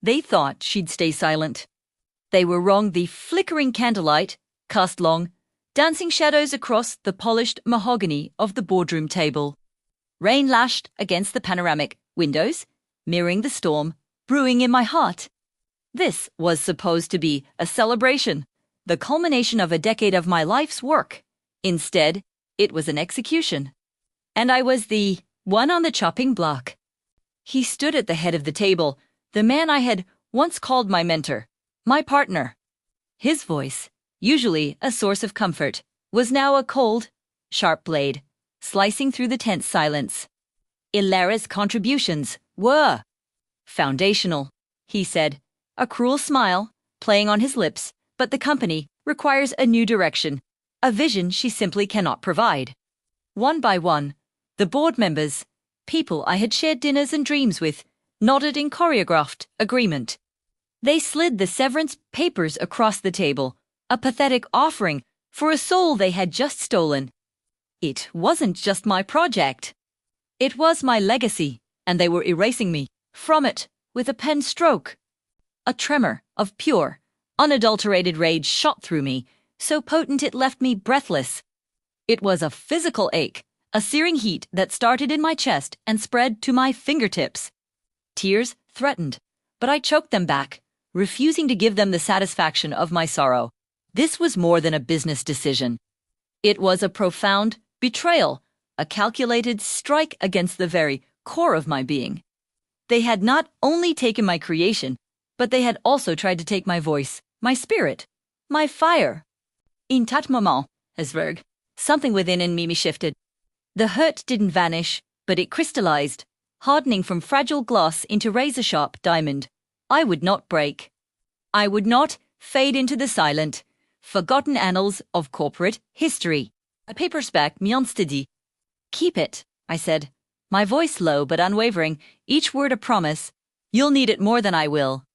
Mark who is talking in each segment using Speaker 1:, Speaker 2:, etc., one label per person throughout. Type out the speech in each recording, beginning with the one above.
Speaker 1: They thought she'd stay silent. They were wrong. The flickering candlelight cast long, dancing shadows across the polished mahogany of the boardroom table. Rain lashed against the panoramic windows, mirroring the storm brewing in my heart. This was supposed to be a celebration, the culmination of a decade of my life's work. Instead, it was an execution. And I was the one on the chopping block. He stood at the head of the table, the man I had once called my mentor, my partner. His voice, usually a source of comfort, was now a cold, sharp blade, slicing through the tense silence. Ilara's contributions were foundational, he said, a cruel smile playing on his lips, but the company requires a new direction, a vision she simply cannot provide. One by one, the board members, people I had shared dinners and dreams with, nodded in choreographed agreement. They slid the severance papers across the table, a pathetic offering for a soul they had just stolen. It wasn't just my project. It was my legacy, and they were erasing me from it with a pen stroke. A tremor of pure, unadulterated rage shot through me, so potent it left me breathless. It was a physical ache, a searing heat that started in my chest and spread to my fingertips. Tears threatened, but I choked them back, refusing to give them the satisfaction of my sorrow. This was more than a business decision. It was a profound betrayal, a calculated strike against the very core of my being. They had not only taken my creation, but they had also tried to take my voice, my spirit, my fire. In that moment, Hesberg, something within in me shifted. The hurt didn't vanish, but it crystallized, hardening from fragile glass into razor-sharp diamond. I would not break. I would not fade into the silent, forgotten annals of corporate history. A paper's back Mionstedi. Keep it, I said, my voice low but unwavering, each word a promise. You'll need it more than I will.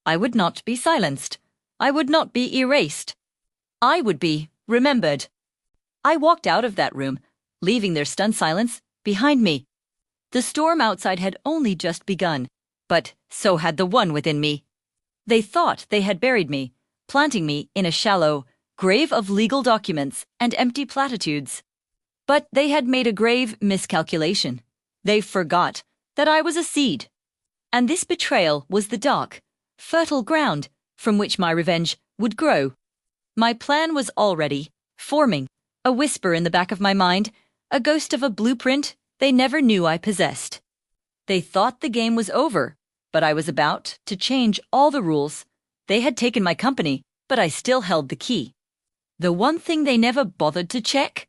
Speaker 1: I would not be silenced. I would not be erased. I would be remembered. I walked out of that room, leaving their stunned silence behind me. The storm outside had only just begun, but so had the one within me. They thought they had buried me, planting me in a shallow grave of legal documents and empty platitudes. But they had made a grave miscalculation. They forgot that I was a seed. And this betrayal was the dark, fertile ground from which my revenge would grow. My plan was already forming, a whisper in the back of my mind, a ghost of a blueprint they never knew I possessed. They thought the game was over, but I was about to change all the rules. They had taken my company, but I still held the key. The one thing they never bothered to check?